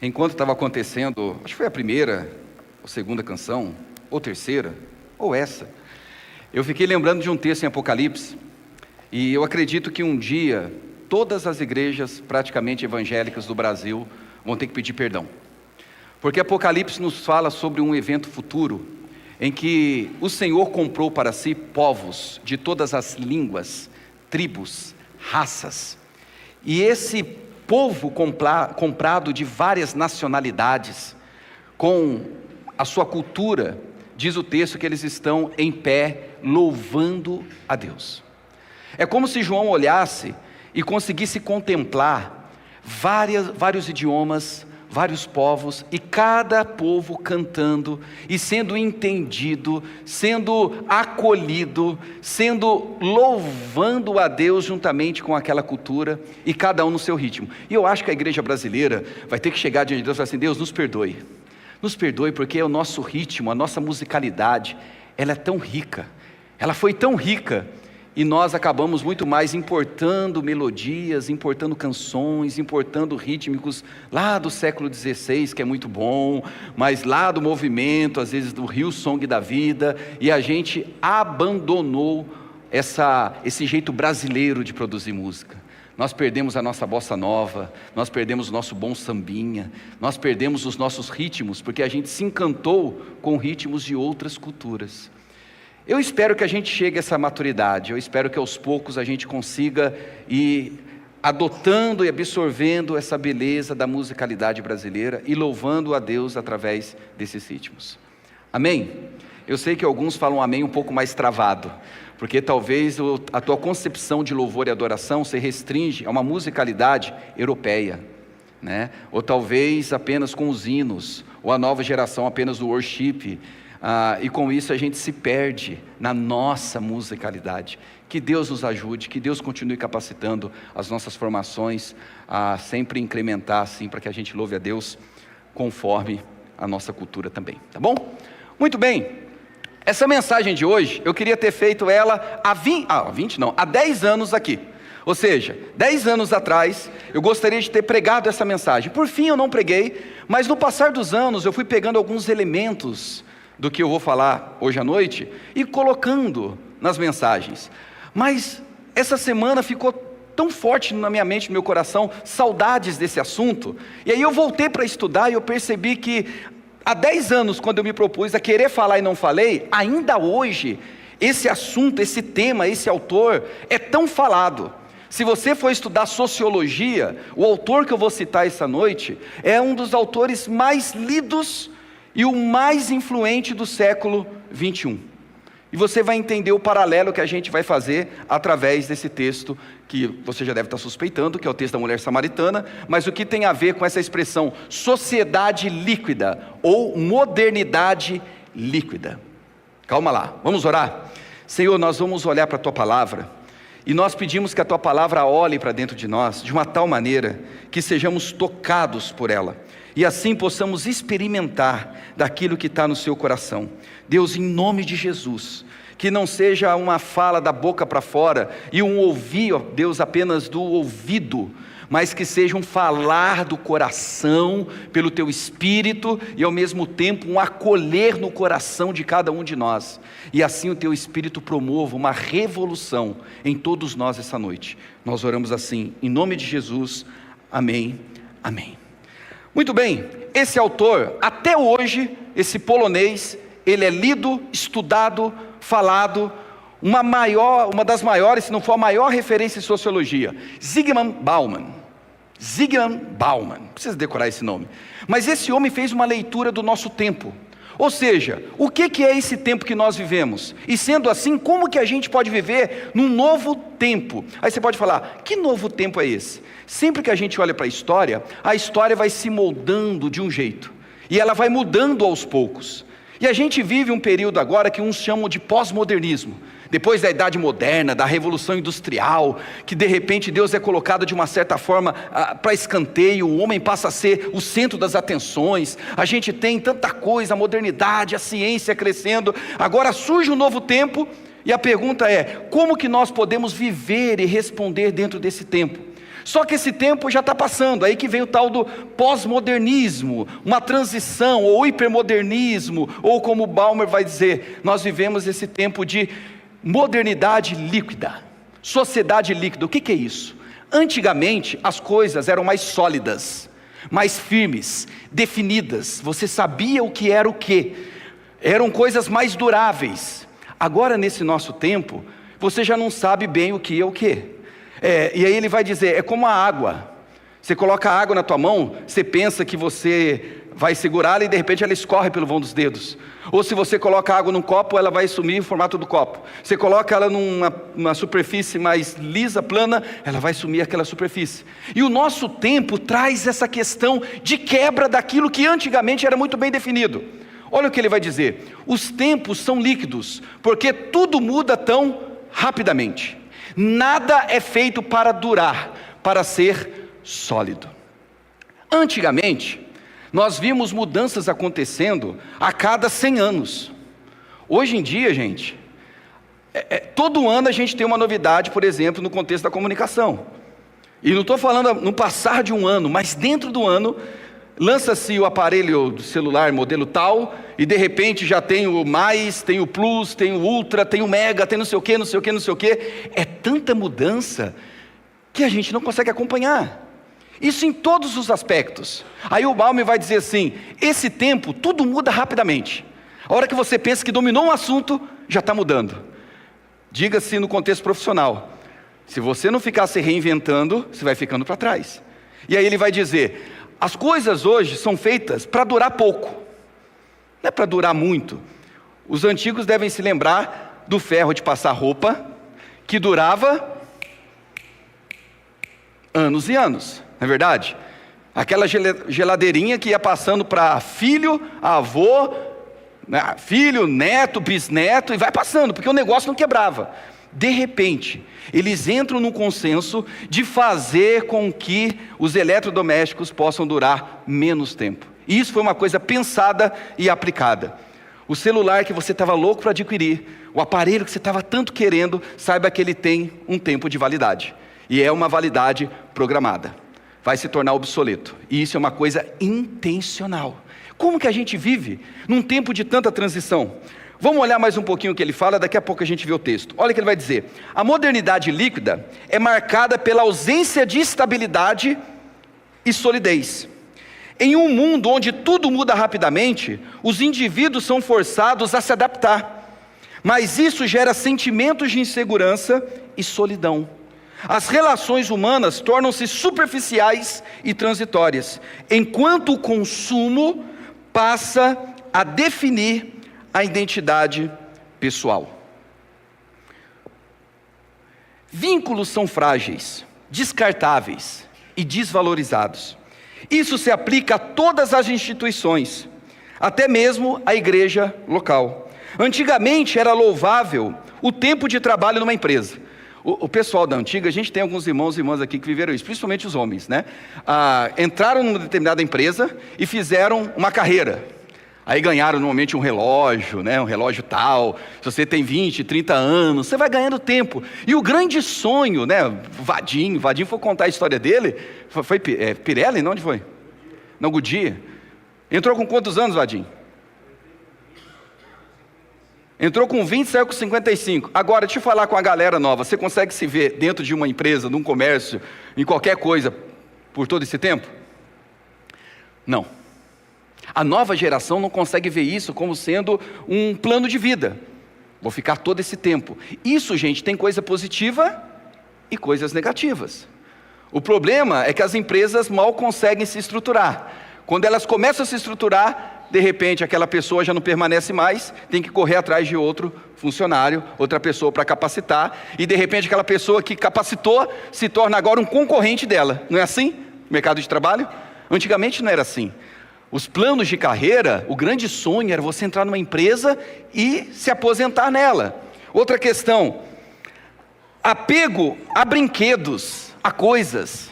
Enquanto estava acontecendo, acho que foi a primeira ou segunda canção, ou terceira, ou essa, eu fiquei lembrando de um texto em Apocalipse, e eu acredito que um dia todas as igrejas praticamente evangélicas do Brasil vão ter que pedir perdão, porque Apocalipse nos fala sobre um evento futuro, em que o Senhor comprou para si povos de todas as línguas, tribos, raças, e esse povo comprado de várias nacionalidades, com a sua cultura, diz o texto que eles estão em pé, louvando a Deus. É como se João olhasse e conseguisse contemplar vários idiomas, vários povos, e cada povo cantando e sendo entendido, sendo acolhido, sendo louvando a Deus juntamente com aquela cultura, e cada um no seu ritmo. E eu acho que a igreja brasileira vai ter que chegar diante de Deus e falar assim: Deus, nos perdoe, porque o nosso ritmo, a nossa musicalidade, ela é tão rica, ela foi tão rica, e nós acabamos muito mais importando melodias, importando canções, importando rítmicos lá do século XVI, que é muito bom, mas lá do movimento, às vezes do Hillsong da vida, e a gente abandonou esse jeito brasileiro de produzir música. Nós perdemos a nossa bossa nova, nós perdemos o nosso bom sambinha, nós perdemos os nossos ritmos, porque a gente se encantou com ritmos de outras culturas. Eu espero que a gente chegue a essa maturidade, eu espero que aos poucos a gente consiga ir adotando e absorvendo essa beleza da musicalidade brasileira e louvando a Deus através desses ritmos. Amém? Eu sei que alguns falam amém um pouco mais travado, porque talvez a tua concepção de louvor e adoração se restringe a uma musicalidade europeia, né? Ou talvez apenas com os hinos, ou a nova geração apenas do worship, e com isso a gente se perde na nossa musicalidade. Que Deus nos ajude, que Deus continue capacitando as nossas formações a sempre incrementar assim, para que a gente louve a Deus conforme a nossa cultura também, tá bom? Muito bem, essa mensagem de hoje, eu queria ter feito ela há 10 anos aqui. Ou seja, 10 anos atrás, eu gostaria de ter pregado essa mensagem. Por fim eu não preguei, mas no passar dos anos eu fui pegando alguns elementos do que eu vou falar hoje à noite e colocando nas mensagens. Mas essa semana ficou tão forte na minha mente, no meu coração, saudades desse assunto, e aí eu voltei para estudar e eu percebi que há 10 anos, quando eu me propus a querer falar e não falei, ainda hoje, esse assunto, esse tema, esse autor é tão falado. Se você for estudar sociologia, o autor que eu vou citar essa noite é um dos autores mais lidos e o mais influente do século 21. E você vai entender o paralelo que a gente vai fazer através desse texto, que você já deve estar suspeitando, que é o texto da mulher samaritana, mas o que tem a ver com essa expressão sociedade líquida, ou modernidade líquida. Calma lá, vamos orar? Senhor, nós vamos olhar para a Tua Palavra, e nós pedimos que a Tua Palavra olhe para dentro de nós, de uma tal maneira, que sejamos tocados por ela, e assim possamos experimentar daquilo que está no seu coração. Deus, em nome de Jesus, que não seja uma fala da boca para fora, e um ouvir, ó Deus, apenas do ouvido, mas que seja um falar do coração, pelo Teu Espírito, e ao mesmo tempo um acolher no coração de cada um de nós, e assim o Teu Espírito promova uma revolução em todos nós essa noite. Nós oramos assim, em nome de Jesus, amém, amém. Muito bem, esse autor, até hoje, esse polonês, ele é lido, estudado, falado, uma das maiores, se não for a maior referência em sociologia, Zygmunt Bauman, não precisa decorar esse nome, mas esse homem fez uma leitura do nosso tempo, ou seja, o que é esse tempo que nós vivemos, e sendo assim, como que a gente pode viver num novo tempo? Aí você pode falar, que novo tempo é esse? Sempre que a gente olha para a história vai se moldando de um jeito, e ela vai mudando aos poucos, e a gente vive um período agora que uns chamam de pós-modernismo, depois da idade moderna, da revolução industrial, que de repente Deus é colocado de uma certa forma para escanteio, o homem passa a ser o centro das atenções, a gente tem tanta coisa, a modernidade, a ciência crescendo, agora surge um novo tempo, e a pergunta é, como que nós podemos viver e responder dentro desse tempo? Só que esse tempo já está passando, aí que vem o tal do pós-modernismo, uma transição, ou hipermodernismo, ou como Bauman vai dizer, nós vivemos esse tempo de modernidade líquida, sociedade líquida. O que é isso? Antigamente as coisas eram mais sólidas, mais firmes, definidas, você sabia o que era o que, eram coisas mais duráveis. Agora nesse nosso tempo, você já não sabe bem o que é o que. E aí ele vai dizer, é como a água, você coloca a água na tua mão, você pensa que você vai segurá-la e de repente ela escorre pelo vão dos dedos. Ou se você coloca a água num copo, ela vai sumir em formato do copo. Você coloca ela numa superfície mais lisa, plana, ela vai sumir aquela superfície. E o nosso tempo traz essa questão de quebra daquilo que antigamente era muito bem definido. Olha o que ele vai dizer, os tempos são líquidos, porque tudo muda tão rapidamente. Nada é feito para durar, para ser sólido. Antigamente, nós vimos mudanças acontecendo a cada 100 anos. Hoje em dia, gente, todo ano a gente tem uma novidade, por exemplo, no contexto da comunicação. E não estou falando no passar de um ano, mas dentro do ano, lança-se o aparelho do celular modelo tal, e de repente já tem o mais, tem o plus, tem o ultra, tem o mega, tem não sei o que, não sei o que, não sei o que. É tanta mudança que a gente não consegue acompanhar. Isso em todos os aspectos. Aí o Bauman vai dizer assim, esse tempo tudo muda rapidamente. A hora que você pensa que dominou um assunto, já está mudando. Diga-se no contexto profissional, se você não ficar se reinventando, você vai ficando para trás. E aí ele vai dizer, as coisas hoje são feitas para durar pouco, não é para durar muito. Os antigos devem se lembrar do ferro de passar roupa, que durava anos e anos, não é verdade? Aquela geladeirinha que ia passando para filho, avô, filho, neto, bisneto, e vai passando, porque o negócio não quebrava. De repente, eles entram num consenso de fazer com que os eletrodomésticos possam durar menos tempo. E isso foi uma coisa pensada e aplicada. O celular que você estava louco para adquirir, o aparelho que você estava tanto querendo, saiba que ele tem um tempo de validade. E é uma validade programada. Vai se tornar obsoleto. E isso é uma coisa intencional. Como que a gente vive num tempo de tanta transição? Vamos olhar mais um pouquinho o que ele fala, daqui a pouco a gente vê o texto. Olha o que ele vai dizer. A modernidade líquida é marcada pela ausência de estabilidade e solidez. Em um mundo onde tudo muda rapidamente, os indivíduos são forçados a se adaptar. Mas isso gera sentimentos de insegurança e solidão. As relações humanas tornam-se superficiais e transitórias, enquanto o consumo passa a definir a identidade pessoal. Vínculos são frágeis, descartáveis e desvalorizados. Isso se aplica a todas as instituições, até mesmo a igreja local. Antigamente era louvável o tempo de trabalho numa empresa. O pessoal da antiga, a gente tem alguns irmãos e irmãs aqui que viveram isso, principalmente os homens, né? Entraram numa determinada empresa e fizeram uma carreira. Aí ganharam normalmente um relógio, né? Um relógio tal. Se você tem 20, 30 anos, você vai ganhando tempo. E o grande sonho, né? Vadim foi contar a história dele. Foi Pirelli? Não, onde foi? Não, Goodyear. Entrou com quantos anos, Vadim? Entrou com 20, saiu com 55. Agora, deixa eu falar com a galera nova. Você consegue se ver dentro de uma empresa, num comércio, em qualquer coisa, por todo esse tempo? Não. A nova geração não consegue ver isso como sendo um plano de vida. Vou ficar todo esse tempo. Isso, gente, tem coisa positiva e coisas negativas. O problema é que as empresas mal conseguem se estruturar. Quando elas começam a se estruturar, de repente aquela pessoa já não permanece mais, tem que correr atrás de outro funcionário, outra pessoa para capacitar, e de repente aquela pessoa que capacitou se torna agora um concorrente dela. Não é assim? Mercado de trabalho? Antigamente não era assim. Os planos de carreira, o grande sonho era você entrar numa empresa e se aposentar nela. Outra questão, apego a brinquedos, a coisas.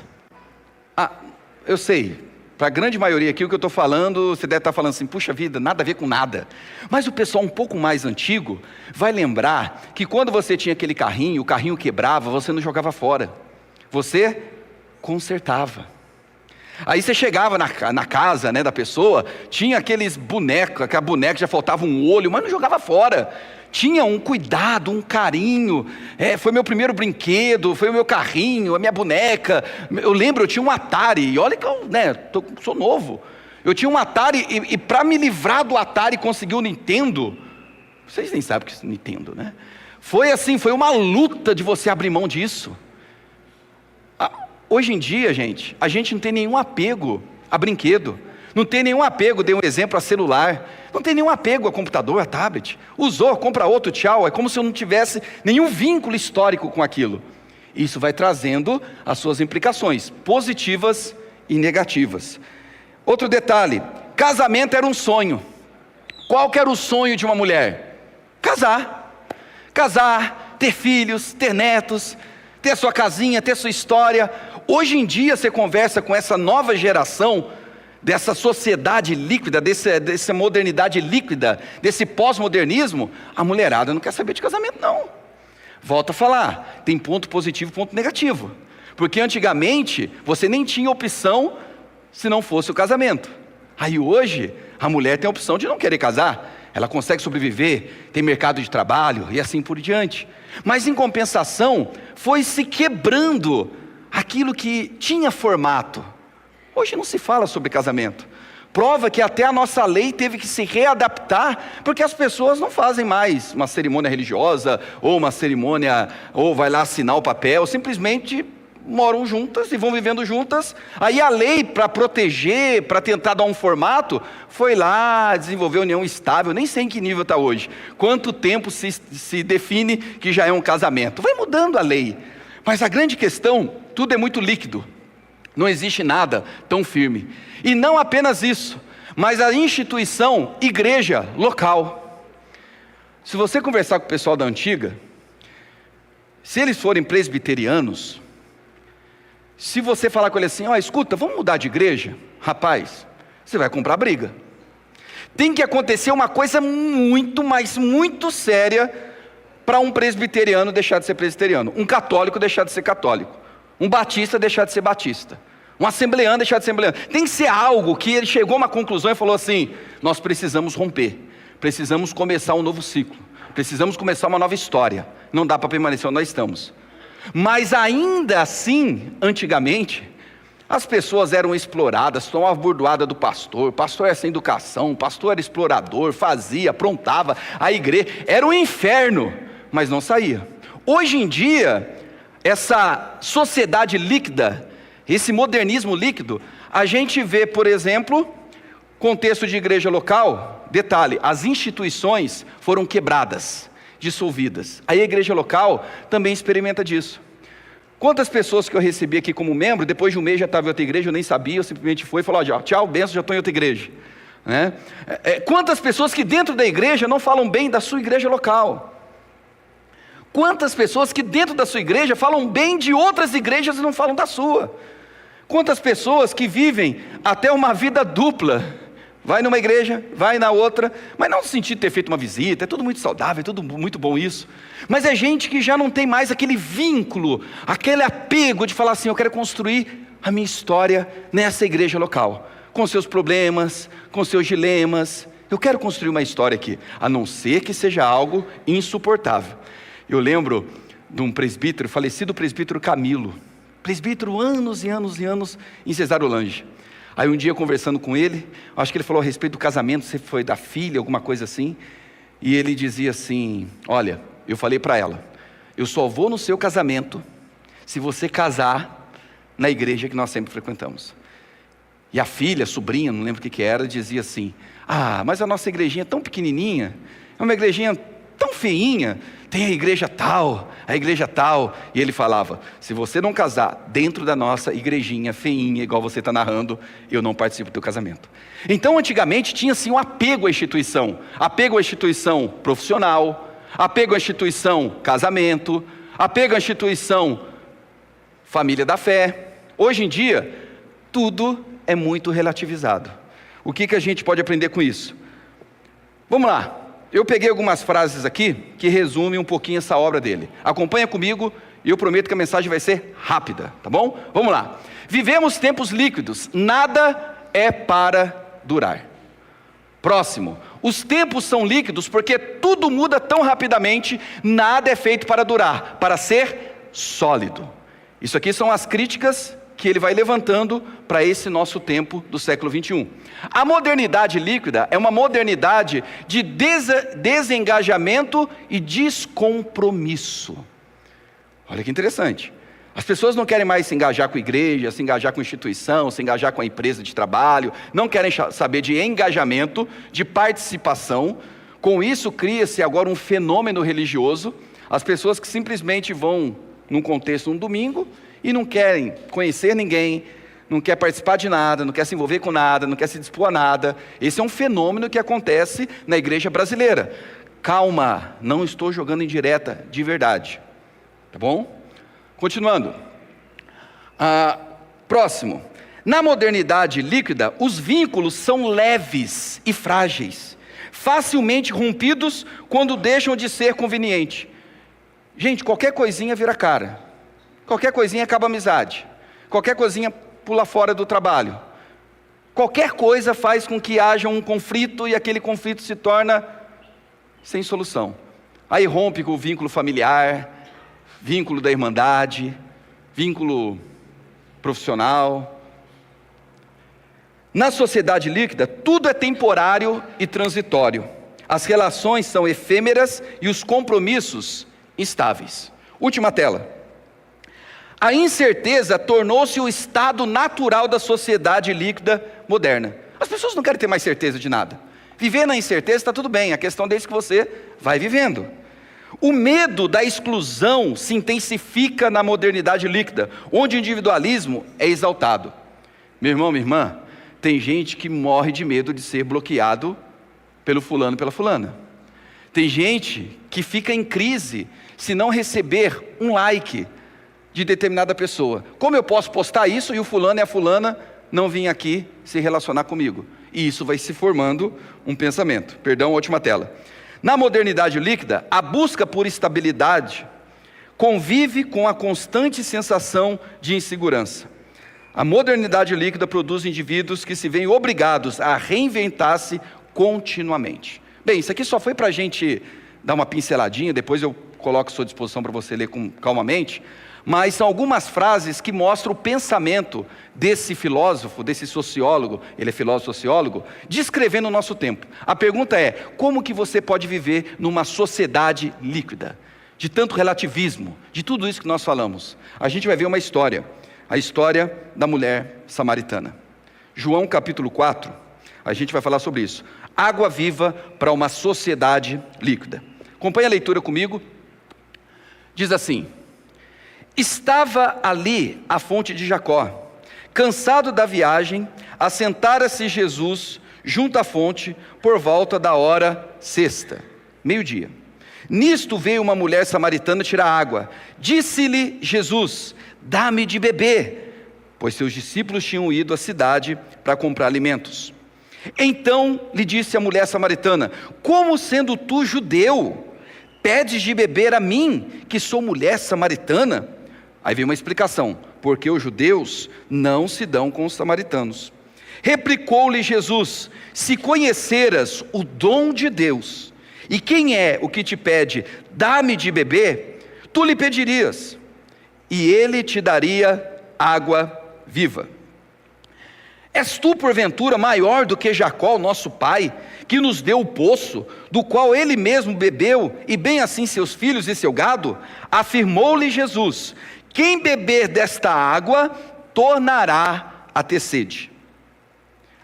Eu sei, para a grande maioria aqui o que eu estou falando, você deve estar falando assim, puxa vida, nada a ver com nada. Mas o pessoal um pouco mais antigo vai lembrar que quando você tinha aquele carrinho, o carrinho quebrava, você não jogava fora. Você consertava. Aí você chegava na casa, né, da pessoa, tinha aqueles bonecos, aquela boneca já faltava um olho, mas não jogava fora. Tinha um cuidado, um carinho. Foi meu primeiro brinquedo, foi o meu carrinho, a minha boneca. Eu lembro, eu tinha um Atari, e olha que eu sou novo. Eu tinha um Atari, e para me livrar do Atari e conseguir o Nintendo, vocês nem sabem o que é Nintendo, né? Foi assim, foi uma luta de você abrir mão disso. Hoje em dia, gente, a gente não tem nenhum apego a brinquedo, não tem nenhum apego, dei um exemplo, a celular, não tem nenhum apego a computador, a tablet. Usou, compra outro, tchau. É como se eu não tivesse nenhum vínculo histórico com aquilo. Isso vai trazendo as suas implicações, positivas e negativas. Outro detalhe, casamento era um sonho. Qual que era o sonho de uma mulher? Casar, ter filhos, ter netos, ter sua casinha, ter sua história. Hoje em dia você conversa com essa nova geração, dessa sociedade líquida, dessa modernidade líquida, desse pós-modernismo, a mulherada não quer saber de casamento não. Volto a falar, tem ponto positivo e ponto negativo. Porque antigamente você nem tinha opção se não fosse o casamento. Aí hoje a mulher tem a opção de não querer casar. Ela consegue sobreviver, tem mercado de trabalho e assim por diante. Mas em compensação, foi se quebrando aquilo que tinha formato. Hoje não se fala sobre casamento. Prova que até a nossa lei teve que se readaptar, porque as pessoas não fazem mais uma cerimônia religiosa, ou uma cerimônia, ou vai lá assinar o papel, simplesmente moram juntas e vão vivendo juntas. Aí a lei, para proteger, para tentar dar um formato, foi lá desenvolver união estável. Nem sei em que nível está hoje, quanto tempo se define que já é um casamento. Vai mudando a lei, mas a grande questão, tudo é muito líquido, não existe nada tão firme. E não apenas isso, mas a instituição igreja local. Se você conversar com o pessoal da antiga, se eles forem presbiterianos, se você falar com ele assim, escuta, vamos mudar de igreja? Rapaz, você vai comprar briga. Tem que acontecer uma coisa muito, mas muito séria para um presbiteriano deixar de ser presbiteriano, um católico deixar de ser católico, um batista deixar de ser batista, um assembleano deixar de ser assembleano. Tem que ser algo que ele chegou a uma conclusão e falou assim, nós precisamos romper, precisamos começar um novo ciclo, precisamos começar uma nova história, não dá para permanecer onde nós estamos. Mas ainda assim, antigamente, as pessoas eram exploradas, tomavam a bordoada do pastor, o pastor era sem educação, o pastor era explorador, fazia, aprontava, a igreja era um inferno, mas não saía. Hoje em dia, essa sociedade líquida, esse modernismo líquido, a gente vê, por exemplo, contexto de igreja local, detalhe, as instituições foram quebradas, dissolvidas. Aí a igreja local também experimenta disso. Quantas pessoas que eu recebi aqui como membro, depois de um mês já estava em outra igreja, eu nem sabia, eu simplesmente fui e falei, tchau, benção, já estou em outra igreja. Né? Quantas pessoas que dentro da igreja não falam bem da sua igreja local? Quantas pessoas que dentro da sua igreja falam bem de outras igrejas e não falam da sua? Quantas pessoas que vivem até uma vida dupla, vai numa igreja, vai na outra, mas não no sentido de ter feito uma visita, é tudo muito saudável, é tudo muito bom isso, mas é gente que já não tem mais aquele vínculo, aquele apego de falar assim, eu quero construir a minha história nessa igreja local, com seus problemas, com seus dilemas, eu quero construir uma história aqui, a não ser que seja algo insuportável. Eu lembro de um presbítero, falecido presbítero Camilo, presbítero anos e anos e anos em Cesarolange. Aí um dia conversando com ele, acho que ele falou a respeito do casamento, se foi da filha, alguma coisa assim, e ele dizia assim, olha, eu falei para ela, eu só vou no seu casamento, se você casar na igreja que nós sempre frequentamos. E a filha, a sobrinha, não lembro o que era, dizia assim, mas a nossa igrejinha é tão pequenininha, é uma igrejinha tão feinha, tem a igreja tal, e ele falava, se você não casar dentro da nossa igrejinha feinha, igual você está narrando, eu não participo do teu casamento. Então antigamente tinha assim um apego à instituição profissional, apego à instituição casamento, apego à instituição família da fé. Hoje em dia, tudo é muito relativizado. O que a gente pode aprender com isso? Vamos lá. Eu peguei algumas frases aqui que resumem um pouquinho essa obra dele. Acompanha comigo e eu prometo que a mensagem vai ser rápida, tá bom? Vamos lá. Vivemos tempos líquidos, nada é para durar. Próximo. Os tempos são líquidos porque tudo muda tão rapidamente, nada é feito para durar, para ser sólido. Isso aqui são as críticas que ele vai levantando para esse nosso tempo do século 21. A modernidade líquida é uma modernidade de desengajamento e descompromisso. Olha que interessante. As pessoas não querem mais se engajar com a igreja, se engajar com a instituição, se engajar com a empresa de trabalho, não querem saber de engajamento, de participação. Com isso cria-se agora um fenômeno religioso, as pessoas que simplesmente vão num contexto, um domingo, e não querem conhecer ninguém, não quer participar de nada, não quer se envolver com nada, não quer se dispor a nada. Esse é um fenômeno que acontece na igreja brasileira. Calma, não estou jogando indireta, de verdade. Tá bom? Continuando. Próximo. Na modernidade líquida, os vínculos são leves e frágeis, facilmente rompidos quando deixam de ser conveniente. Gente, qualquer coisinha vira cara. Qualquer coisinha acaba a amizade. Qualquer coisinha pula fora do trabalho. Qualquer coisa faz com que haja um conflito e aquele conflito se torna sem solução. Aí rompe com o vínculo familiar, vínculo da irmandade, vínculo profissional. Na sociedade líquida, tudo é temporário e transitório. As relações são efêmeras e os compromissos instáveis. Última tela. A incerteza tornou-se o estado natural da sociedade líquida moderna. As pessoas não querem ter mais certeza de nada. Viver na incerteza está tudo bem, a questão é que você vai vivendo. O medo da exclusão se intensifica na modernidade líquida, onde o individualismo é exaltado. Meu irmão, minha irmã, tem gente que morre de medo de ser bloqueado pelo fulano e pela fulana. Tem gente que fica em crise se não receber um like de determinada pessoa. Como eu posso postar isso e o fulano e a fulana não vir aqui se relacionar comigo? E isso vai se formando um pensamento. Perdão, última tela. Na modernidade líquida, a busca por estabilidade convive com a constante sensação de insegurança. A modernidade líquida produz indivíduos que se veem obrigados a reinventar-se continuamente. Bem, isso aqui só foi para a gente dar uma pinceladinha, depois eu coloco à sua disposição para você ler calmamente, mas são algumas frases que mostram o pensamento desse filósofo, desse sociólogo, ele é filósofo-sociólogo, descrevendo o nosso tempo. A pergunta é, como que você pode viver numa sociedade líquida, de tanto relativismo, de tudo isso que nós falamos? A gente vai ver uma história, a história da mulher samaritana. João capítulo 4, a gente vai falar sobre isso. Água viva para uma sociedade líquida. Acompanhe a leitura comigo. Diz assim: estava ali a fonte de Jacó. Cansado da viagem, assentara-se Jesus junto à fonte por volta da hora sexta, meio-dia. Nisto veio uma mulher samaritana tirar água. Disse-lhe Jesus: dá-me de beber, pois seus discípulos tinham ido à cidade para comprar alimentos. Então lhe disse a mulher samaritana: como sendo tu judeu, pedes de beber a mim, que sou mulher samaritana? Aí vem uma explicação: porque os judeus não se dão com os samaritanos. Replicou-lhe Jesus: se conheceras o dom de Deus, e quem é o que te pede, dá-me de beber, tu lhe pedirias, e ele te daria água viva. És tu porventura maior do que Jacó, nosso pai, que nos deu o poço, do qual ele mesmo bebeu, e bem assim seus filhos e seu gado? Afirmou-lhe Jesus: quem beber desta água, tornará a ter sede.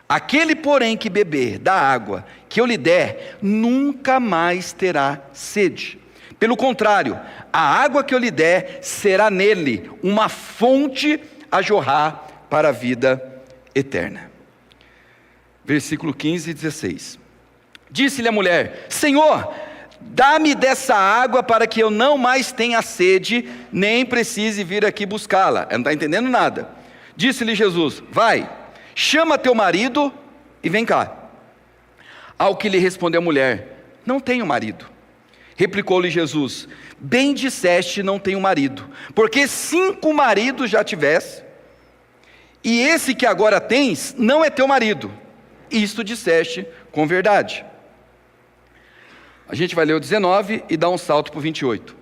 Aquele, porém, que beber da água que eu lhe der, nunca mais terá sede. Pelo contrário, a água que eu lhe der será nele uma fonte a jorrar para a vida eterna. Versículo 15 e 16. Disse-lhe a mulher: Senhor, dá-me dessa água para que eu não mais tenha sede, nem precise vir aqui buscá-la. Ela não está entendendo nada. Disse-lhe Jesus: vai, chama teu marido e vem cá. Ao que lhe respondeu a mulher: não tenho marido. Replicou-lhe Jesus: bem disseste, não tenho marido, porque 5 maridos já tiveste, e esse que agora tens não é teu marido. Isto disseste com verdade. A gente vai ler o 19 e dar um salto para o 28.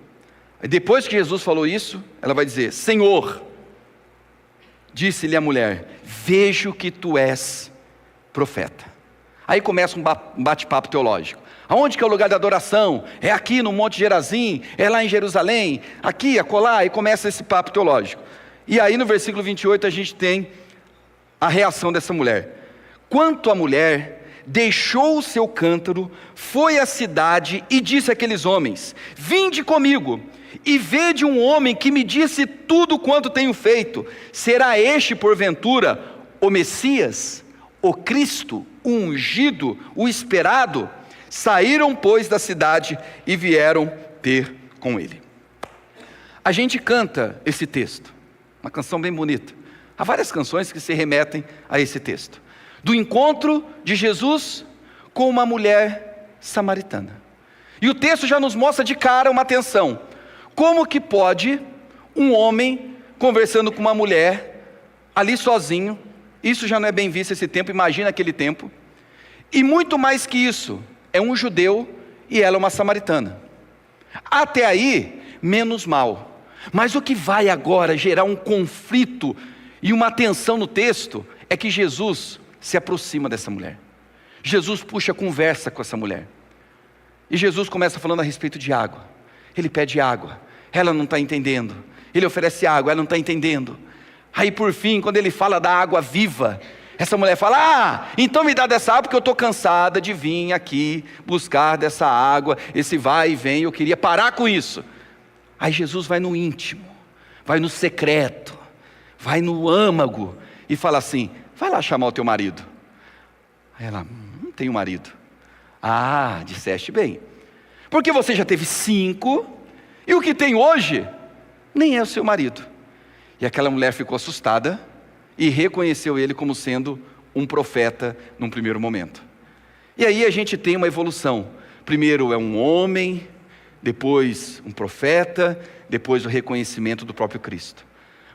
Depois que Jesus falou isso, ela vai dizer: Senhor, disse-lhe a mulher, vejo que tu és profeta. Aí começa um bate-papo teológico. Aonde que é o lugar da adoração? É aqui no Monte Gerazim? É lá em Jerusalém? Aqui, acolá? E começa esse papo teológico. E aí no versículo 28 a gente tem a reação dessa mulher. Quanto à mulher, deixou o seu cântaro, foi à cidade e disse àqueles homens: vinde comigo e vede um homem que me disse tudo quanto tenho feito. Será este porventura o Messias, o Cristo, o ungido, o esperado? Saíram, pois, da cidade e vieram ter com ele. A gente canta esse texto, uma canção bem bonita. Há várias canções que se remetem a esse texto, do encontro de Jesus com uma mulher samaritana. E o texto já nos mostra de cara uma tensão. Como que pode um homem conversando com uma mulher ali sozinho? Isso já não é bem visto esse tempo, imagina aquele tempo. E muito mais que isso, é um judeu e ela é uma samaritana. Até aí, menos mal. Mas o que vai agora gerar um conflito e uma tensão no texto é que Jesus se aproxima dessa mulher. Jesus puxa a conversa com essa mulher. E Jesus começa falando a respeito de água. Ele pede água, ela não está entendendo. Ele oferece água, ela não está entendendo. Aí por fim, quando ele fala da água viva, essa mulher fala: então me dá dessa água, porque eu estou cansada de vir aqui buscar dessa água, esse vai e vem, eu queria parar com isso. Aí Jesus vai no íntimo, vai no secreto, vai no âmago e fala assim: vai lá chamar o teu marido. Aí ela: não tenho marido. Disseste bem, porque você já teve 5, e o que tem hoje nem é o seu marido. E aquela mulher ficou assustada e reconheceu ele como sendo um profeta num primeiro momento. E aí a gente tem uma evolução. Primeiro é um homem, depois um profeta, depois o reconhecimento do próprio Cristo.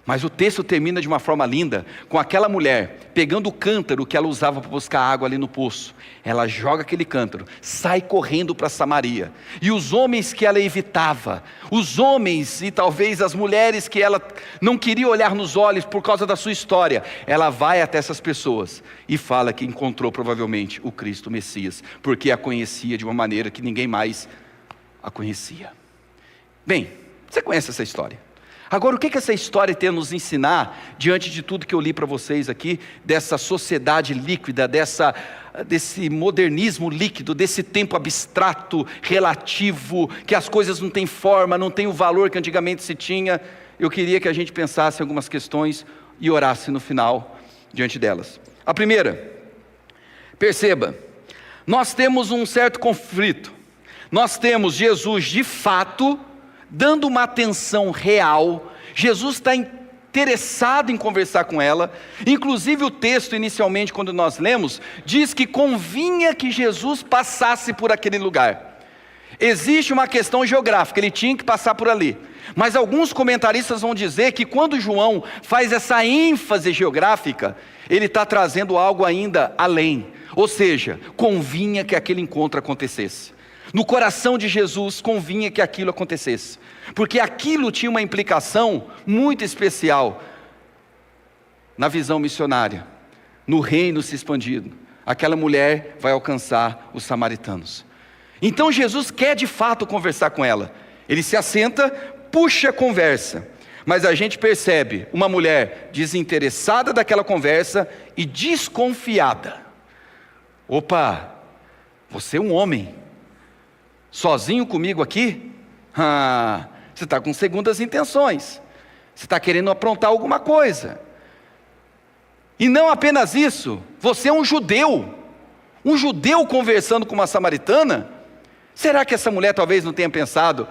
Mas o texto termina de uma forma linda, com aquela mulher pegando o cântaro que ela usava para buscar água ali no poço. Ela joga aquele cântaro, sai correndo para Samaria. E os homens que ela evitava, os homens e talvez as mulheres que ela não queria olhar nos olhos por causa da sua história, ela vai até essas pessoas e fala que encontrou provavelmente o Cristo, o Messias, porque a conhecia de uma maneira que ninguém mais a conhecia. Bem, você conhece essa história. Agora, o que essa história tem a nos ensinar, diante de tudo que eu li para vocês aqui, dessa sociedade líquida, desse modernismo líquido, desse tempo abstrato, relativo, que as coisas não têm forma, não têm o valor que antigamente se tinha? Eu queria que a gente pensasse em algumas questões e orasse no final, diante delas. A primeira, perceba, nós temos um certo conflito. Nós temos Jesus de fato dando uma atenção real. Jesus está interessado em conversar com ela. Inclusive o texto inicialmente, quando nós lemos, diz que convinha que Jesus passasse por aquele lugar. Existe uma questão geográfica, ele tinha que passar por ali. Mas alguns comentaristas vão dizer que quando João faz essa ênfase geográfica, ele está trazendo algo ainda além. Ou seja, convinha que aquele encontro acontecesse. No coração de Jesus convinha que aquilo acontecesse, porque aquilo tinha uma implicação muito especial na visão missionária, no reino se expandindo. Aquela mulher vai alcançar os samaritanos. Então Jesus quer de fato conversar com ela. Ele se assenta, puxa a conversa, mas a gente percebe uma mulher desinteressada daquela conversa e desconfiada. Opa, você é um homem, sozinho comigo aqui? Você está com segundas intenções, você está querendo aprontar alguma coisa. E não apenas isso, você é um judeu conversando com uma samaritana. Será que essa mulher talvez não tenha pensado,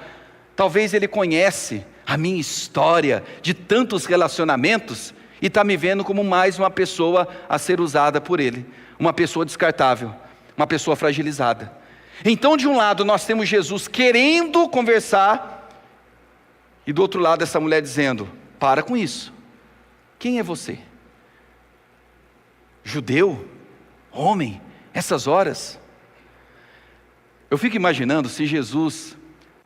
talvez ele conhece a minha história de tantos relacionamentos e está me vendo como mais uma pessoa a ser usada por ele, uma pessoa descartável, uma pessoa fragilizada. Então, de um lado, nós temos Jesus querendo conversar, e do outro lado, essa mulher dizendo: para com isso. Quem é você? Judeu? Homem? Essas horas? Eu fico imaginando se Jesus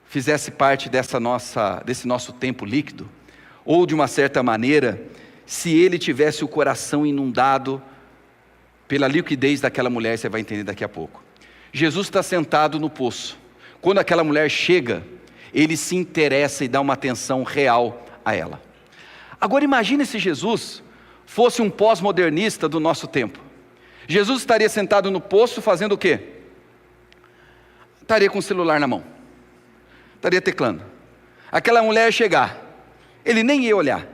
fizesse parte desse nosso tempo líquido, ou de uma certa maneira, se ele tivesse o coração inundado pela liquidez daquela mulher. Você vai entender daqui a pouco. Jesus está sentado no poço. Quando aquela mulher chega, ele se interessa e dá uma atenção real a ela. Agora imagine se Jesus fosse um pós-modernista do nosso tempo. Jesus estaria sentado no poço fazendo o quê? Estaria com o celular na mão, estaria teclando. Aquela mulher ia chegar, ele nem ia olhar.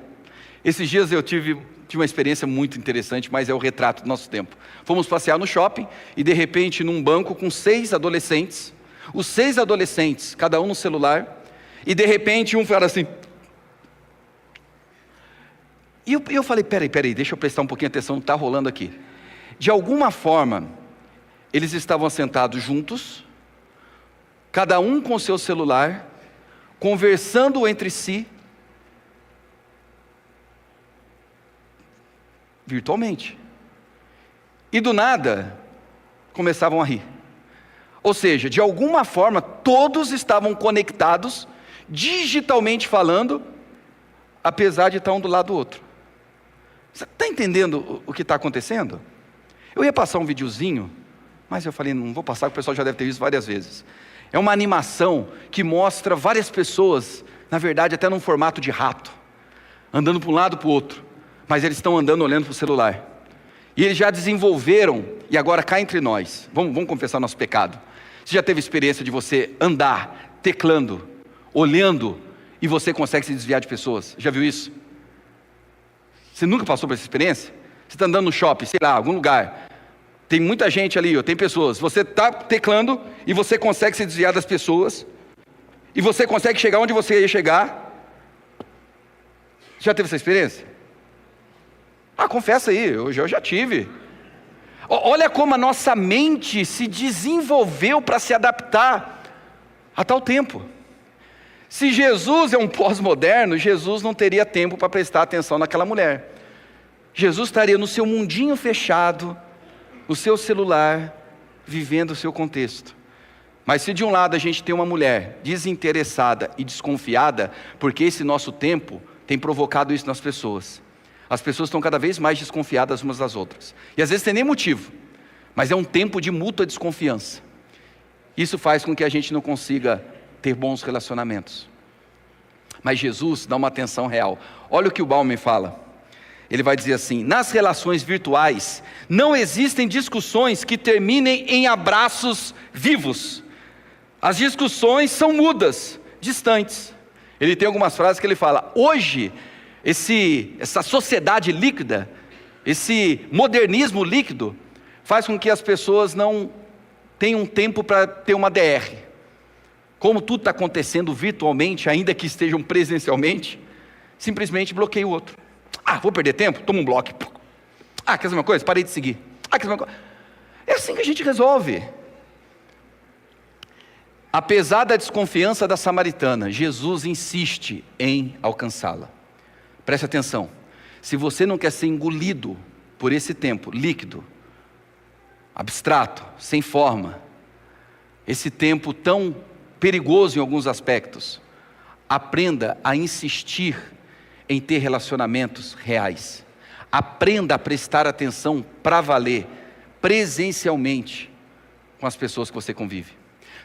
Esses dias eu tive uma experiência muito interessante, mas é o retrato do nosso tempo. Fomos passear no shopping e de repente num banco com 6 adolescentes, os 6 adolescentes, cada um no celular, e de repente um fala assim. E eu falei, peraí, deixa eu prestar um pouquinho de atenção no que está rolando aqui. De alguma forma, eles estavam sentados juntos, cada um com seu celular, conversando entre si, virtualmente. E do nada, começavam a rir. Ou seja, de alguma forma, todos estavam conectados, digitalmente falando, apesar de estar um do lado do outro. Você está entendendo o que está acontecendo? Eu ia passar um videozinho, mas eu falei, não vou passar, porque o pessoal já deve ter visto várias vezes. É uma animação que mostra várias pessoas, na verdade até num formato de rato, andando para um lado para o outro, mas eles estão andando olhando para o celular. E eles já desenvolveram, e agora cá entre nós, vamos confessar nosso pecado. Você já teve experiência de você andar, teclando, olhando, e você consegue se desviar de pessoas? Já viu isso? Você nunca passou por essa experiência? Você está andando no shopping, sei lá, algum lugar, tem muita gente ali, tem pessoas, você está teclando e você consegue se desviar das pessoas, e você consegue chegar onde você ia chegar. Já teve essa experiência? Confessa aí, eu já tive. Olha como a nossa mente se desenvolveu para se adaptar a tal tempo. Se Jesus é um pós-moderno, Jesus não teria tempo para prestar atenção naquela mulher. Jesus estaria no seu mundinho fechado, no seu celular, vivendo o seu contexto. Mas se de um lado a gente tem uma mulher desinteressada e desconfiada, porque esse nosso tempo tem provocado isso nas pessoas. As pessoas estão cada vez mais desconfiadas umas das outras. E às vezes tem nem motivo, mas é um tempo de mútua desconfiança. Isso faz com que a gente não consiga ter bons relacionamentos. Mas Jesus dá uma atenção real. Olha o que o Bauman fala. Ele vai dizer assim: nas relações virtuais, não existem discussões que terminem em abraços vivos. As discussões são mudas, distantes. Ele tem algumas frases que ele fala: hoje, essa sociedade líquida, esse modernismo líquido, faz com que as pessoas não tenham tempo para ter uma DR. Como tudo está acontecendo virtualmente, ainda que estejam presencialmente, simplesmente bloqueia o outro. Vou perder tempo? Toma um bloco. Quer dizer uma coisa? Parei de seguir. Quer dizer uma coisa? É assim que a gente resolve. Apesar da desconfiança da samaritana, Jesus insiste em alcançá-la. Preste atenção. Se você não quer ser engolido por esse tempo líquido, abstrato, sem forma, esse tempo tão perigoso em alguns aspectos, aprenda a insistir em ter relacionamentos reais. Aprenda a prestar atenção para valer, presencialmente, com as pessoas que você convive.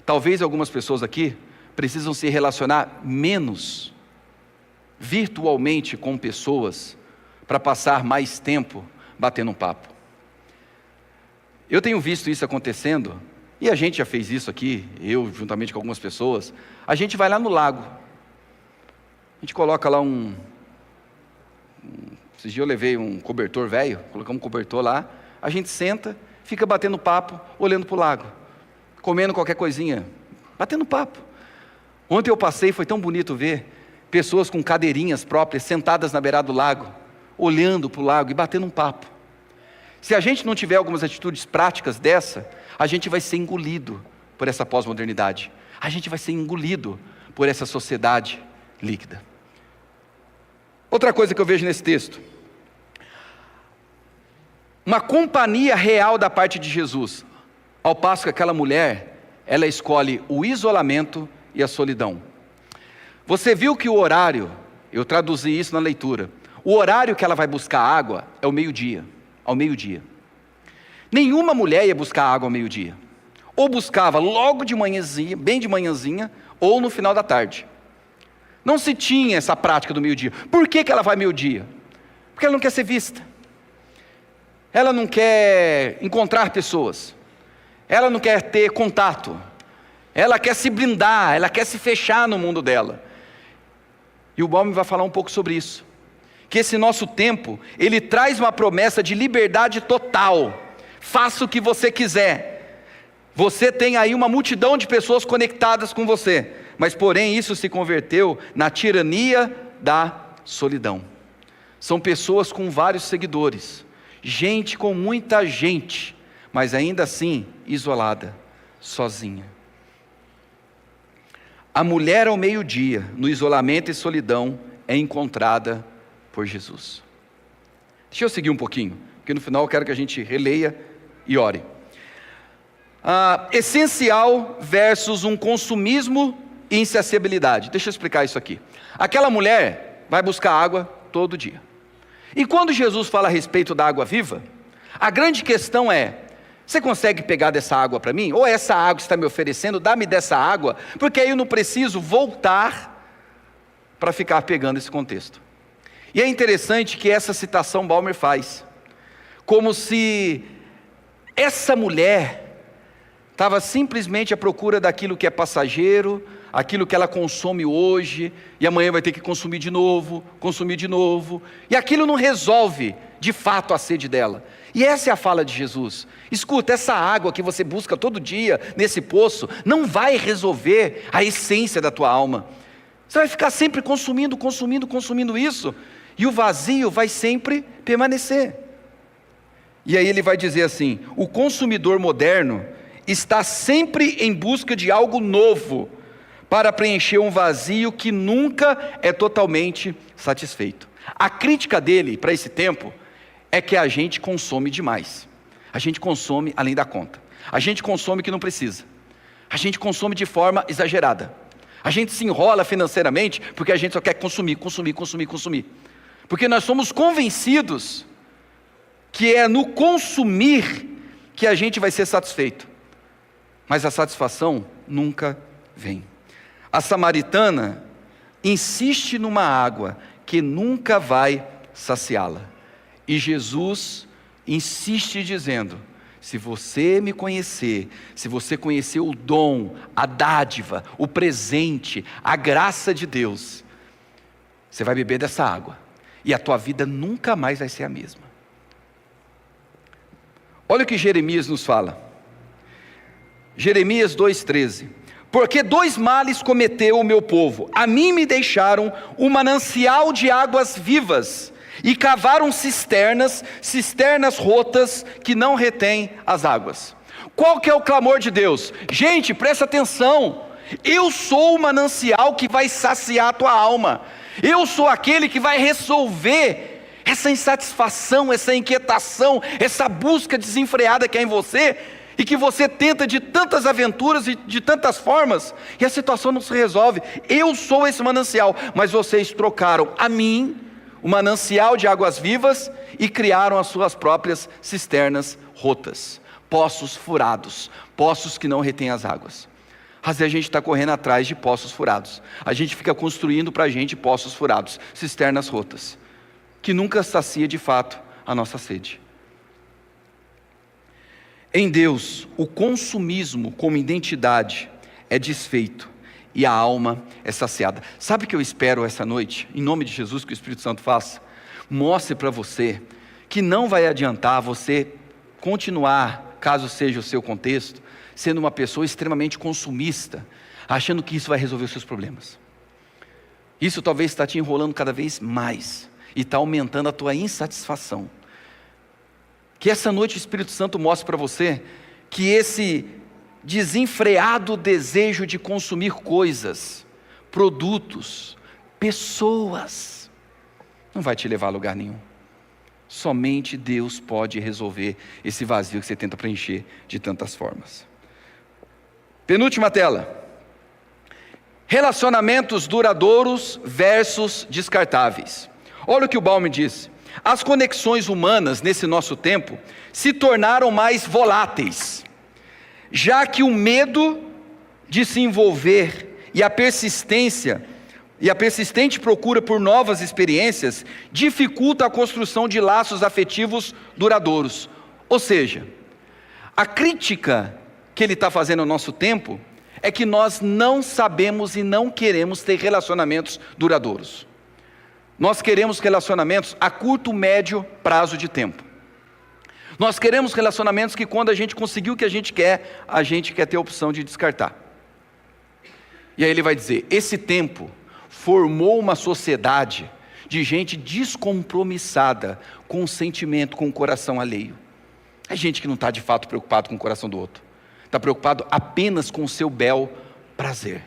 Talvez algumas pessoas aqui precisam se relacionar menos virtualmente com pessoas para passar mais tempo batendo um papo. Eu tenho visto isso acontecendo, e a gente já fez isso aqui, eu juntamente com algumas pessoas. A gente vai lá no lago, a gente coloca lá esses dias eu levei um cobertor velho, colocamos um cobertor lá, a gente senta, fica batendo papo, olhando para o lago, comendo qualquer coisinha, batendo papo. Ontem eu passei, foi tão bonito ver pessoas com cadeirinhas próprias, sentadas na beirada do lago, olhando para o lago e batendo um papo. Se a gente não tiver algumas atitudes práticas dessa, a gente vai ser engolido por essa pós-modernidade. A gente vai ser engolido por essa sociedade líquida. Outra coisa que eu vejo nesse texto, uma companhia real da parte de Jesus, ao passo que aquela mulher, ela escolhe o isolamento e a solidão. Você viu que o horário, eu traduzi isso na leitura, o horário que ela vai buscar água é o meio-dia, ao meio-dia. Nenhuma mulher ia buscar água ao meio-dia. Ou buscava logo de manhãzinha, bem de manhãzinha, ou no final da tarde. Não se tinha essa prática do meio-dia. Por que ela vai meio-dia? Porque ela não quer ser vista. Ela não quer encontrar pessoas. Ela não quer ter contato. Ela quer se blindar, ela quer se fechar no mundo dela. E o Balme vai falar um pouco sobre isso. Que esse nosso tempo, ele traz uma promessa de liberdade total. Faça o que você quiser. Você tem aí uma multidão de pessoas conectadas com você. Mas porém isso se converteu na tirania da solidão. São pessoas com vários seguidores. Gente com muita gente. Mas ainda assim isolada, sozinha. A mulher ao meio-dia, no isolamento e solidão, é encontrada por Jesus. Deixa eu seguir um pouquinho, porque no final eu quero que a gente releia e ore. Essencial versus um consumismo e insaciabilidade. Deixa eu explicar isso aqui. Aquela mulher vai buscar água todo dia. E quando Jesus fala a respeito da água viva, a grande questão é: você consegue pegar dessa água para mim? Ou essa água que está me oferecendo, dá-me dessa água, porque aí eu não preciso voltar para ficar pegando esse contexto. E é interessante que essa citação Balmer faz, como se essa mulher estava simplesmente à procura daquilo que é passageiro, aquilo que ela consome hoje, e amanhã vai ter que consumir de novo, e aquilo não resolve de fato a sede dela. E essa é a fala de Jesus. Escuta, essa água que você busca todo dia nesse poço, não vai resolver a essência da tua alma. Você vai ficar sempre consumindo isso, e o vazio vai sempre permanecer. E aí ele vai dizer assim: o consumidor moderno está sempre em busca de algo novo, para preencher um vazio que nunca é totalmente satisfeito. A crítica dele para esse tempo é que a gente consome demais. A gente consome além da conta. A gente consome o que não precisa. A gente consome de forma exagerada. A gente se enrola financeiramente porque a gente só quer consumir. Porque nós somos convencidos que é no consumir que a gente vai ser satisfeito. Mas a satisfação nunca vem. A samaritana insiste numa água que nunca vai saciá-la. E Jesus insiste dizendo: se você me conhecer, se você conhecer o dom, a dádiva, o presente, a graça de Deus, você vai beber dessa água, e a tua vida nunca mais vai ser a mesma. Olha o que Jeremias nos fala. Jeremias 2,13. Porque 2 males cometeu o meu povo: a mim me deixaram um manancial de águas vivas, e cavaram cisternas rotas, que não retêm as águas. Qual que é o clamor de Deus? Gente, presta atenção: eu sou o manancial que vai saciar a tua alma. Eu sou aquele que vai resolver essa insatisfação, essa inquietação, essa busca desenfreada que é em você, e que você tenta de tantas aventuras e de tantas formas, e a situação não se resolve. Eu sou esse manancial, mas vocês trocaram a mim, o manancial de águas vivas, e criaram as suas próprias cisternas rotas, poços furados, poços que não retêm as águas. Às vezes a gente está correndo atrás de poços furados, a gente fica construindo para a gente poços furados, cisternas rotas, que nunca sacia de fato a nossa sede. Em Deus, o consumismo como identidade é desfeito e a alma é saciada. Sabe o que eu espero essa noite? Em nome de Jesus, que o Espírito Santo faça. Mostre para você que não vai adiantar você continuar, caso seja o seu contexto, sendo uma pessoa extremamente consumista, achando que isso vai resolver os seus problemas. Isso talvez está te enrolando cada vez mais e está aumentando a tua insatisfação. Que essa noite o Espírito Santo mostre para você que esse desenfreado desejo de consumir coisas, produtos, pessoas, não vai te levar a lugar nenhum. Somente Deus pode resolver esse vazio que você tenta preencher de tantas formas. Penúltima tela. Relacionamentos duradouros versus descartáveis. Olha o que o Baum diz. As conexões humanas nesse nosso tempo se tornaram mais voláteis, já que o medo de se envolver e a persistente procura por novas experiências dificulta a construção de laços afetivos duradouros. Ou seja, a crítica que ele está fazendo ao nosso tempo é que nós não sabemos e não queremos ter relacionamentos duradouros. Nós queremos relacionamentos a curto, médio prazo de tempo. Nós queremos relacionamentos que quando a gente conseguiu o que a gente quer ter a opção de descartar. E aí ele vai dizer, esse tempo formou uma sociedade de gente descompromissada com o sentimento, com o coração alheio. É gente que não está de fato preocupado com o coração do outro. Está preocupado apenas com o seu bel prazer.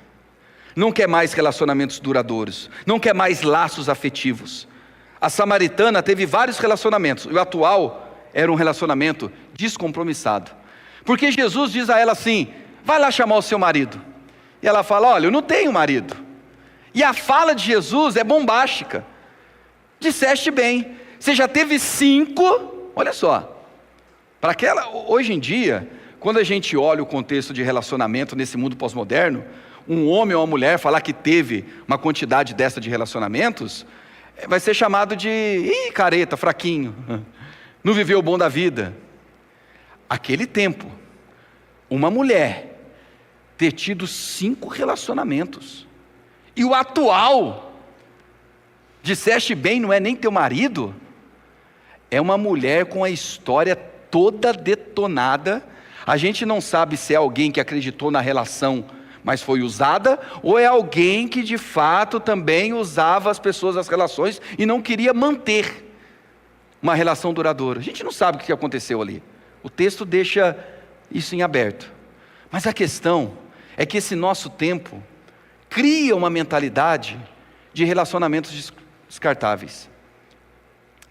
Não quer mais relacionamentos duradouros. Não quer mais laços afetivos. A samaritana teve vários relacionamentos. E o atual era um relacionamento descompromissado. Porque Jesus diz a ela assim, vai lá chamar o seu marido. E ela fala, olha, eu não tenho marido. E a fala de Jesus é bombástica. Disseste bem, você já teve 5, olha só. Hoje em dia, quando a gente olha o contexto de relacionamento nesse mundo pós-moderno, um homem ou uma mulher falar que teve uma quantidade dessa de relacionamentos, vai ser chamado de careta, fraquinho, não viveu o bom da vida. Aquele tempo, uma mulher ter tido 5 relacionamentos, e o atual, disseste bem, não é nem teu marido, é uma mulher com a história toda detonada. A gente não sabe se é alguém que acreditou na relação, mas foi usada, ou é alguém que de fato também usava as pessoas, as relações, e não queria manter uma relação duradoura. A gente não sabe o que aconteceu ali. O texto deixa isso em aberto. Mas a questão é que esse nosso tempo cria uma mentalidade de relacionamentos descartáveis,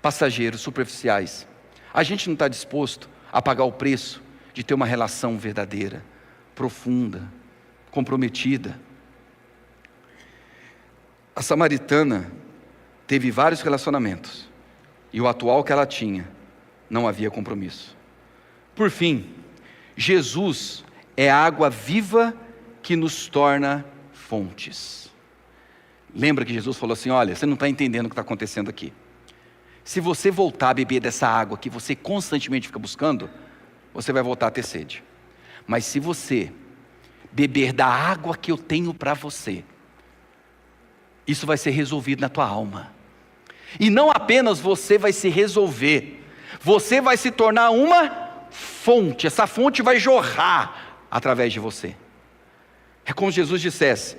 passageiros, superficiais. A gente não está disposto a pagar o preço de ter uma relação verdadeira, profunda, comprometida. A samaritana teve vários relacionamentos, e o atual que ela tinha, não havia compromisso. Por fim, Jesus é a água viva que nos torna fontes. Lembra que Jesus falou assim, olha, você não está entendendo o que está acontecendo aqui. Se você voltar a beber dessa água que você constantemente fica buscando, você vai voltar a ter sede. Mas se você beber da água que eu tenho para você, isso vai ser resolvido na tua alma. E não apenas você vai se resolver, você vai se tornar uma fonte. Essa fonte vai jorrar através de você. É como se Jesus dissesse,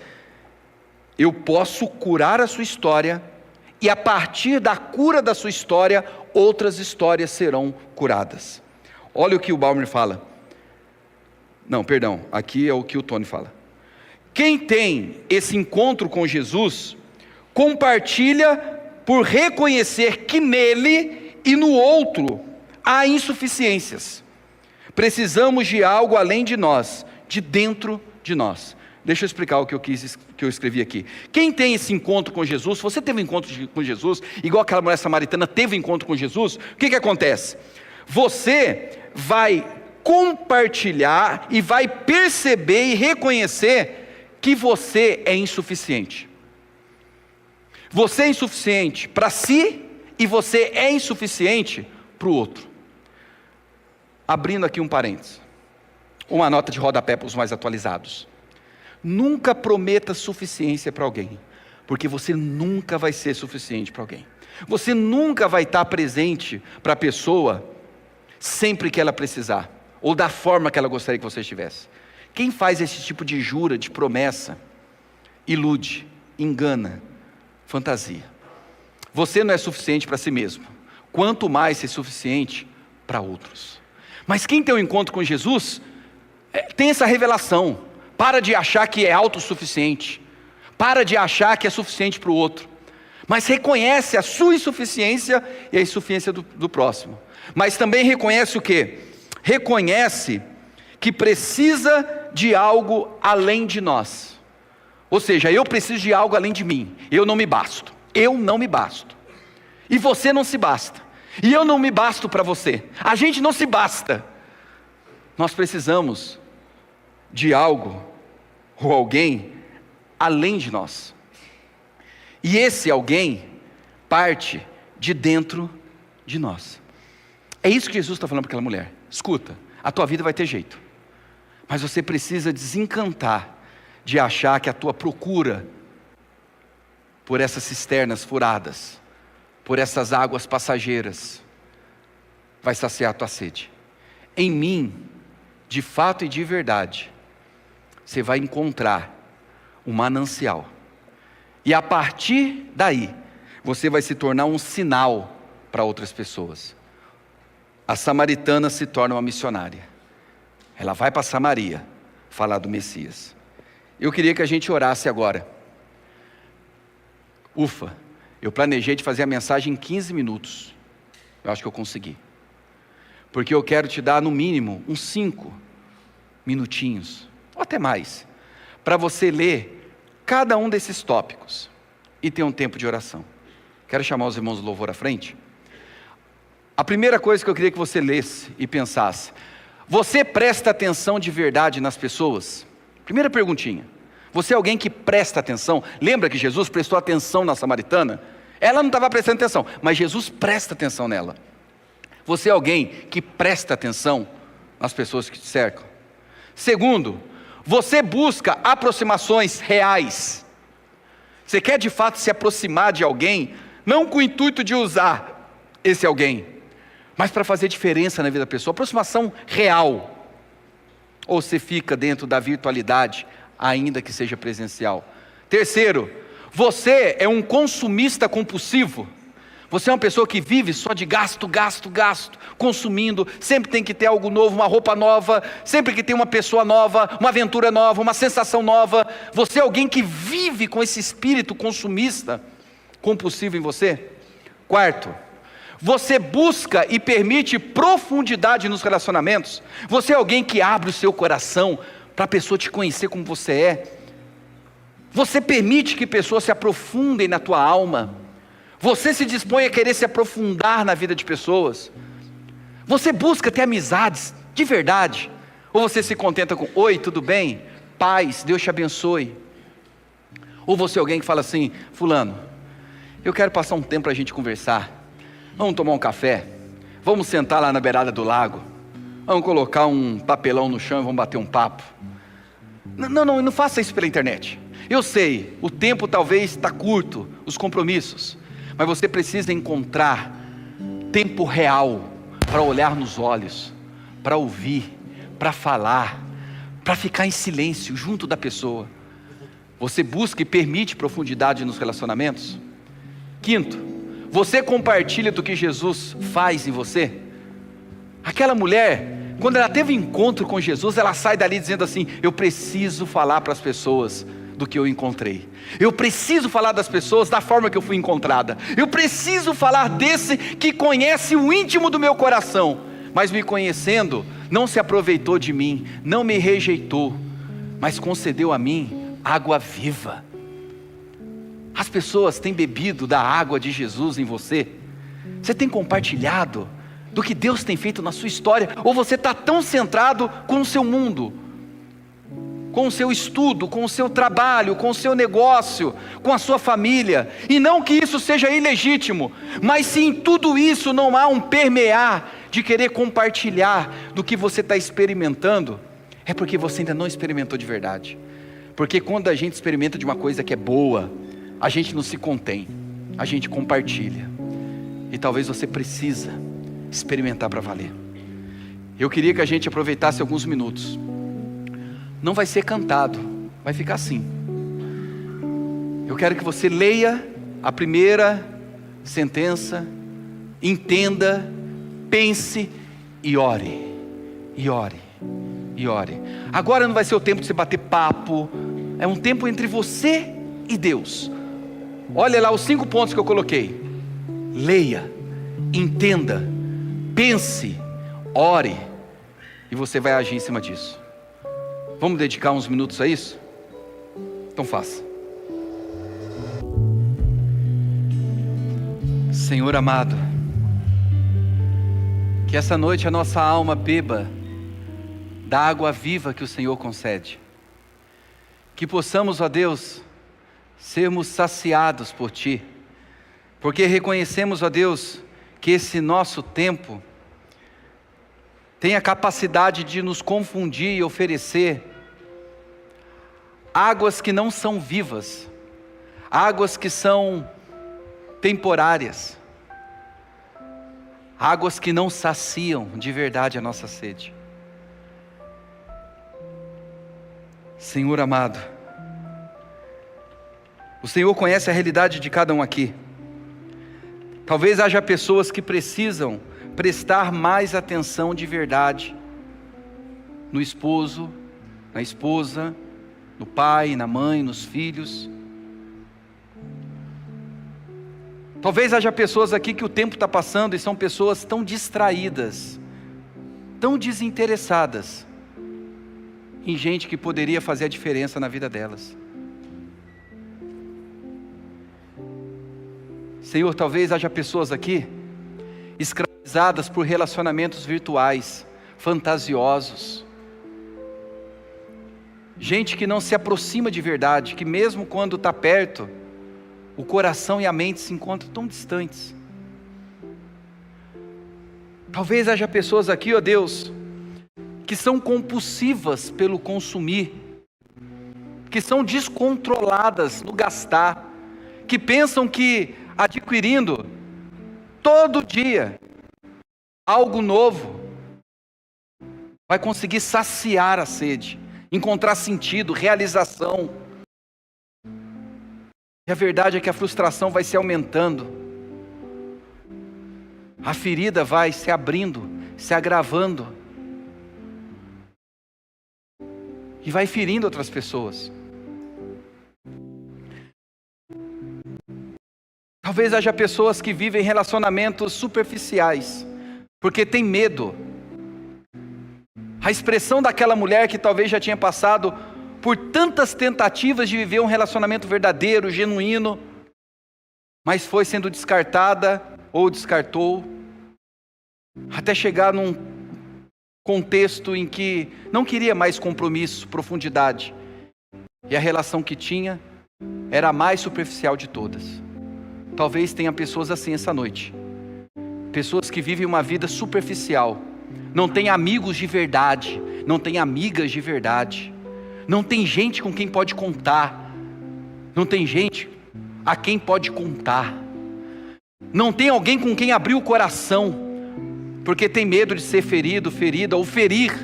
eu posso curar a sua história, e a partir da cura da sua história, outras histórias serão curadas. Olha o que o Balmer fala. Não, perdão, aqui é o que o Tony fala. Quem tem esse encontro com Jesus, compartilha por reconhecer que nele e no outro há insuficiências. Precisamos de algo além de nós, de dentro de nós. Deixa eu explicar o que eu escrevi aqui. Quem tem esse encontro com Jesus, se você teve um encontro com Jesus, igual aquela mulher samaritana teve um encontro com Jesus, o que acontece? Você vai compartilhar e vai perceber e reconhecer que você é insuficiente. Você é insuficiente para si e você é insuficiente para o outro. Abrindo aqui um parênteses, uma nota de rodapé para os mais atualizados. Nunca prometa suficiência para alguém, porque você nunca vai ser suficiente para alguém. Você nunca vai estar presente para a pessoa sempre que ela precisar, ou da forma que ela gostaria que você estivesse. Quem faz esse tipo de jura, de promessa, ilude, engana, fantasia. Você não é suficiente para si mesmo, quanto mais ser suficiente para outros. Mas quem tem um encontro com Jesus, Tem essa revelação. Para de achar que é autossuficiente. Para de achar que é suficiente para o outro. Mas reconhece a sua insuficiência e a insuficiência do próximo. Mas também reconhece o quê? Reconhece que precisa de algo além de nós. Ou seja, eu preciso de algo além de mim. Eu não me basto. Eu não me basto. E você não se basta. E eu não me basto para você. A gente não se basta. Nós precisamos de algo ou alguém além de nós. E esse alguém parte de dentro de nós. É isso que Jesus está falando para aquela mulher. Escuta, a tua vida vai ter jeito. Mas você precisa desencantar de achar que a tua procura por essas cisternas furadas, por essas águas passageiras, vai saciar a tua sede. Em mim, de fato e de verdade, você vai encontrar um manancial. E a partir daí, você vai se tornar um sinal para outras pessoas. A samaritana se torna uma missionária. Ela vai para Samaria falar do Messias. Eu queria que a gente orasse agora. Ufa, eu planejei de fazer a mensagem em 15 minutos. Eu acho que eu consegui. Porque eu quero te dar no mínimo uns 5 minutinhos, ou até mais, para você ler cada um desses tópicos e ter um tempo de oração. Quero chamar os irmãos do louvor à frente. A primeira coisa que eu queria que você lesse e pensasse: você presta atenção de verdade nas pessoas? Primeira perguntinha. Você é alguém que presta atenção? Lembra que Jesus prestou atenção na samaritana? Ela não estava prestando atenção, mas Jesus presta atenção nela. Você é alguém que presta atenção nas pessoas que te cercam? Segundo, você busca aproximações reais. Você quer de fato se aproximar de alguém, não com o intuito de usar esse alguém, mas para fazer diferença na vida da pessoa, aproximação real. Ou você fica dentro da virtualidade, ainda que seja presencial. Terceiro, você é um consumista compulsivo. Você é uma pessoa que vive só de gasto, consumindo, sempre tem que ter algo novo, uma roupa nova, sempre que tem uma pessoa nova, uma aventura nova, uma sensação nova. Você é alguém que vive com esse espírito consumista, compulsivo em você. Quarto, você busca e permite profundidade nos relacionamentos. Você é alguém que abre o seu coração para a pessoa te conhecer como você é. Você permite que pessoas se aprofundem na tua alma. Você se dispõe a querer se aprofundar na vida de pessoas. Você busca ter amizades de verdade, ou você se contenta com: oi, tudo bem? Paz, Deus te abençoe. Ou você é alguém que fala assim: fulano, eu quero passar um tempo para a gente conversar. Vamos tomar um café, vamos sentar lá na beirada do lago, vamos colocar um papelão no chão e vamos bater um papo. Não faça isso pela internet. Eu sei, o tempo talvez está curto, os compromissos, mas você precisa encontrar tempo real para olhar nos olhos, para ouvir, para falar, para ficar em silêncio junto da pessoa. Você busca e permite profundidade nos relacionamentos? Quinto, você compartilha do que Jesus faz em você? Aquela mulher, quando ela teve encontro com Jesus, ela sai dali dizendo assim: eu preciso falar para as pessoas do que eu encontrei. Eu preciso falar das pessoas da forma que eu fui encontrada. Eu preciso falar desse que conhece o íntimo do meu coração, mas me conhecendo, não se aproveitou de mim, não me rejeitou, mas concedeu a mim água viva. As pessoas têm bebido da água de Jesus em você? Você tem compartilhado do que Deus tem feito na sua história? Ou você está tão centrado com o seu mundo, com o seu estudo, com o seu trabalho, com o seu negócio, com a sua família? E não que isso seja ilegítimo, mas se em tudo isso não há um permear de querer compartilhar do que você está experimentando, é porque você ainda não experimentou de verdade. Porque quando a gente experimenta de uma coisa que é boa, a gente não se contém, a gente compartilha. E talvez você precisa experimentar para valer. Eu queria que a gente aproveitasse alguns minutos. Não vai ser cantado, vai ficar assim. Eu quero que você leia a primeira sentença, entenda, pense e ore. E ore. e ore. Agora não vai ser o tempo de você bater papo, é um tempo entre você e Deus. Olha lá os 5 pontos que eu coloquei: leia, entenda, pense, ore, e você vai agir em cima disso. Vamos dedicar uns minutos a isso? Então faça. Senhor amado, que essa noite a nossa alma beba da água viva que o Senhor concede. Que possamos, ó Deus, sermos saciados por Ti, porque reconhecemos, ó Deus, que esse nosso tempo tem a capacidade de nos confundir e oferecer águas que não são vivas, águas que são temporárias, águas que não saciam de verdade a nossa sede. Senhor amado, o Senhor conhece a realidade de cada um aqui. Talvez haja pessoas que precisam prestar mais atenção de verdade no esposo, na esposa, no pai, na mãe, nos filhos. Talvez haja pessoas aqui que o tempo está passando e são pessoas tão distraídas, tão desinteressadas em gente que poderia fazer a diferença na vida delas. Senhor, talvez haja pessoas aqui escravizadas por relacionamentos virtuais, fantasiosos. Gente que não se aproxima de verdade, que mesmo quando está perto, o coração e a mente se encontram tão distantes. Talvez haja pessoas aqui, ó Deus, que são compulsivas pelo consumir, que são descontroladas no gastar, que pensam que adquirindo todo dia algo novo vai conseguir saciar a sede, encontrar sentido, realização. E a verdade é que a frustração vai se aumentando, a ferida vai se abrindo, se agravando, e vai ferindo outras pessoas. Talvez haja pessoas que vivem relacionamentos superficiais, porque tem medo. A expressão daquela mulher que talvez já tinha passado por tantas tentativas de viver um relacionamento verdadeiro, genuíno, mas foi sendo descartada ou descartou, até chegar num contexto em que não queria mais compromisso, profundidade, e a relação que tinha era a mais superficial de todas. Talvez tenha pessoas assim essa noite, pessoas que vivem uma vida superficial, não tem amigos de verdade, não tem amigas de verdade, não tem gente com quem pode contar, não tem gente a quem pode contar, não tem alguém com quem abrir o coração, porque tem medo de ser ferido, ferida ou ferir,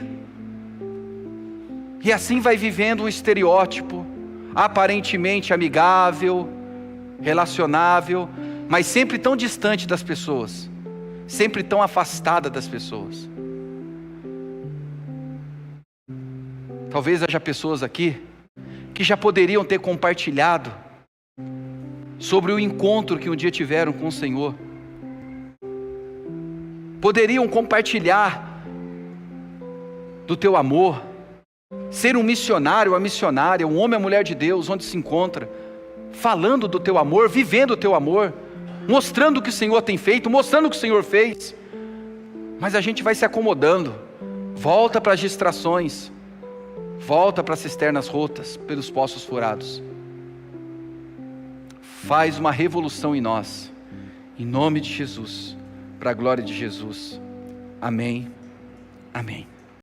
e assim vai vivendo um estereótipo, aparentemente amigável, relacionável, mas sempre tão distante das pessoas, sempre tão afastada das pessoas. Talvez haja pessoas aqui que já poderiam ter compartilhado sobre o encontro que um dia tiveram com o Senhor. Poderiam compartilhar do teu amor, ser um missionário, uma missionária, um homem ou mulher de Deus, onde se encontra, falando do teu amor, vivendo o teu amor, mostrando o que o Senhor tem feito, mostrando o que o Senhor fez. Mas a gente vai se acomodando, volta para as distrações, volta para as cisternas rotas, pelos poços furados. Faz uma revolução em nós, em nome de Jesus, para a glória de Jesus. Amém, amém.